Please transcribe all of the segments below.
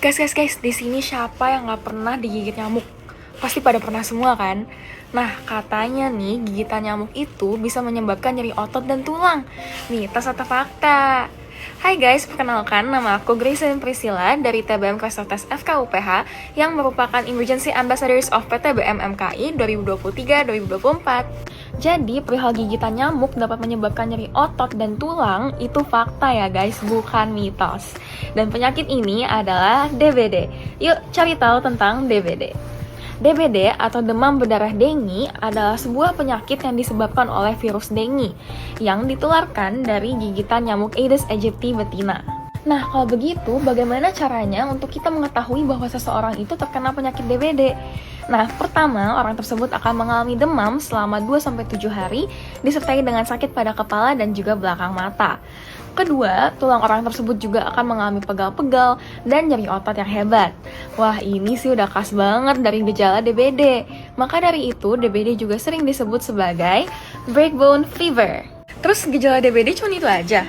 Guys, di sini siapa yang nggak pernah digigit nyamuk? Pasti pada pernah semua kan? Nah, katanya nih, gigitan nyamuk itu bisa menyebabkan nyeri otot dan tulang. Mitos atau fakta? Hai guys, perkenalkan nama aku Grayson Priscilla dari TBM Kelas FKUPH yang merupakan Emergency Ambassadors of PTBM MKI 2023-2024. Jadi, perihal gigitan nyamuk dapat menyebabkan nyeri otot dan tulang itu fakta ya guys, bukan mitos. Dan penyakit ini adalah DBD. Yuk cari tahu tentang DBD. DBD atau demam berdarah dengue adalah sebuah penyakit yang disebabkan oleh virus dengue yang ditularkan dari gigitan nyamuk Aedes aegypti betina. Nah, kalau begitu, bagaimana caranya untuk kita mengetahui bahwa seseorang itu terkena penyakit DBD? Nah, pertama, orang tersebut akan mengalami demam selama 2-7 hari, disertai dengan sakit pada kepala dan juga belakang mata. Kedua, tulang orang tersebut juga akan mengalami pegal-pegal dan nyeri otot yang hebat. Wah, ini sih udah khas banget dari gejala DBD. Maka dari itu, DBD juga sering disebut sebagai breakbone fever. Terus gejala DBD cuma itu aja?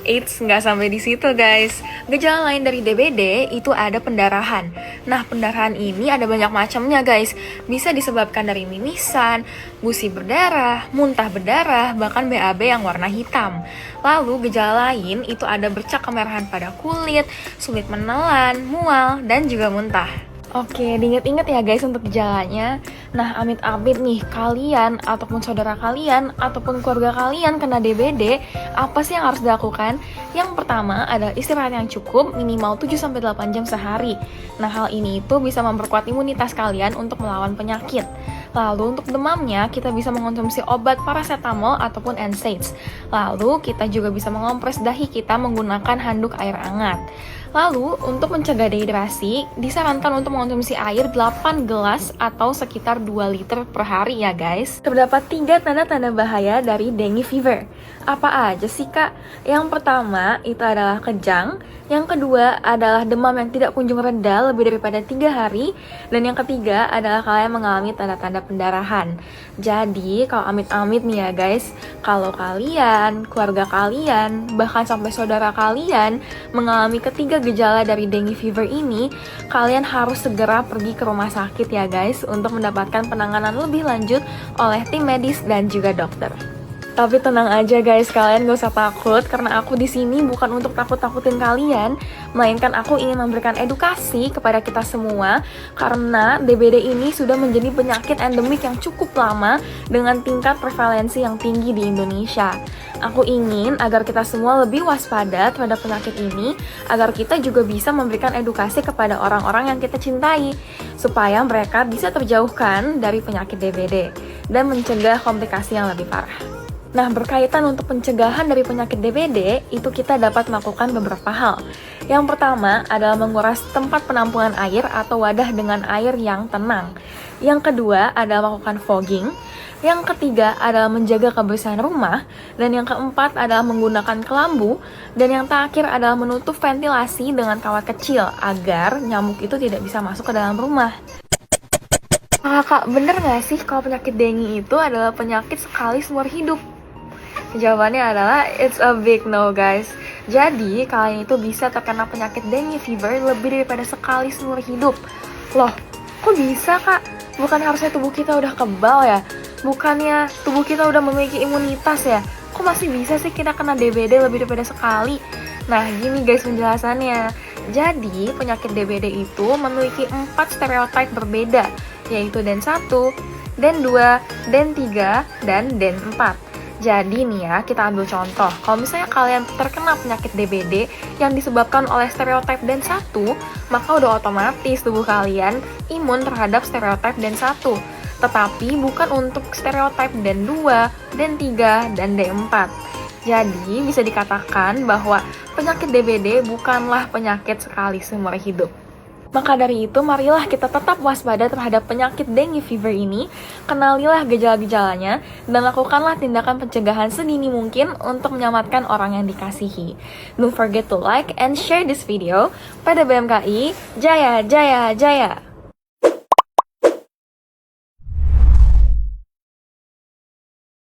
Eits, nggak sampai di situ guys. Gejala lain dari DBD itu ada pendarahan. Nah, pendarahan ini ada banyak macamnya guys. Bisa disebabkan dari mimisan, gusi berdarah, muntah berdarah, bahkan BAB yang warna hitam. Lalu gejala lain itu ada bercak kemerahan pada kulit, sulit menelan, mual, dan juga muntah. Oke, diingat-ingat ya guys untuk gejalanya. Nah, amit-amit nih, kalian ataupun saudara kalian ataupun keluarga kalian kena DBD, apa sih yang harus dilakukan? Yang pertama adalah istirahat yang cukup, minimal 7-8 jam sehari. Nah, hal ini itu bisa memperkuat imunitas kalian untuk melawan penyakit. Lalu untuk demamnya, kita bisa mengonsumsi obat paracetamol ataupun NSAIDs. Lalu kita juga bisa mengompres dahi kita menggunakan handuk air hangat. Lalu untuk mencegah dehidrasi, disarankan untuk mengonsumsi air 8 gelas atau sekitar 2 liter per hari ya guys. Terdapat 3 tanda-tanda bahaya dari dengue fever. Apa aja sih kak? Yang pertama itu adalah kejang. Yang kedua adalah demam yang tidak kunjung reda lebih daripada 3 hari. Dan yang ketiga adalah kalian mengalami tanda-tanda pendarahan. Jadi kalau amit-amit nih ya guys, kalau kalian, keluarga kalian, bahkan sampai saudara kalian mengalami ketiga gejala dari dengue fever ini, kalian harus segera pergi ke rumah sakit ya guys untuk mendapatkan penanganan lebih lanjut oleh tim medis dan juga dokter. Tapi tenang aja guys, kalian gak usah takut karena aku di sini bukan untuk takut-takutin kalian, melainkan aku ingin memberikan edukasi kepada kita semua karena DBD ini sudah menjadi penyakit endemik yang cukup lama dengan tingkat prevalensi yang tinggi di Indonesia. Aku ingin agar kita semua lebih waspada terhadap penyakit ini, agar kita juga bisa memberikan edukasi kepada orang-orang yang kita cintai, supaya mereka bisa terjauhkan dari penyakit DBD dan mencegah komplikasi yang lebih parah. Nah, berkaitan untuk pencegahan dari penyakit DBD, itu kita dapat melakukan beberapa hal. Yang pertama adalah menguras tempat penampungan air atau wadah dengan air yang tenang. Yang kedua adalah melakukan fogging. Yang ketiga adalah menjaga kebersihan rumah. Dan yang keempat adalah menggunakan kelambu. Dan yang terakhir adalah menutup ventilasi dengan kawat kecil agar nyamuk itu tidak bisa masuk ke dalam rumah. Kak, bener gak sih kalau penyakit dengue itu adalah penyakit sekali seumur hidup? Jawabannya adalah it's a big no guys. Jadi kalian itu bisa terkena penyakit dengue fever lebih daripada sekali seumur hidup. Loh, kok bisa kak? Bukan harusnya tubuh kita udah kebal ya? Bukannya tubuh kita udah memiliki imunitas ya? Kok masih bisa sih kita kena DBD lebih daripada sekali? Nah gini guys penjelasannya. Jadi penyakit DBD itu memiliki 4 stereotip berbeda, yaitu DEN 1, DEN 2, DEN 3, dan DEN 4. Jadi nih ya, kita ambil contoh. Kalau misalnya kalian terkena penyakit DBD yang disebabkan oleh stereotip DEN 1, maka udah otomatis tubuh kalian imun terhadap stereotip DEN 1. Tetapi bukan untuk stereotip DEN 2, DEN 3, dan DEN 4. Jadi bisa dikatakan bahwa penyakit DBD bukanlah penyakit sekali seumur hidup. Maka dari itu, marilah kita tetap waspada terhadap penyakit dengue fever ini, kenalilah gejala-gejalanya, dan lakukanlah tindakan pencegahan sedini mungkin untuk menyelamatkan orang yang dikasihi. Don't forget to like and share this video. Pada BMKI, Jaya, Jaya, Jaya!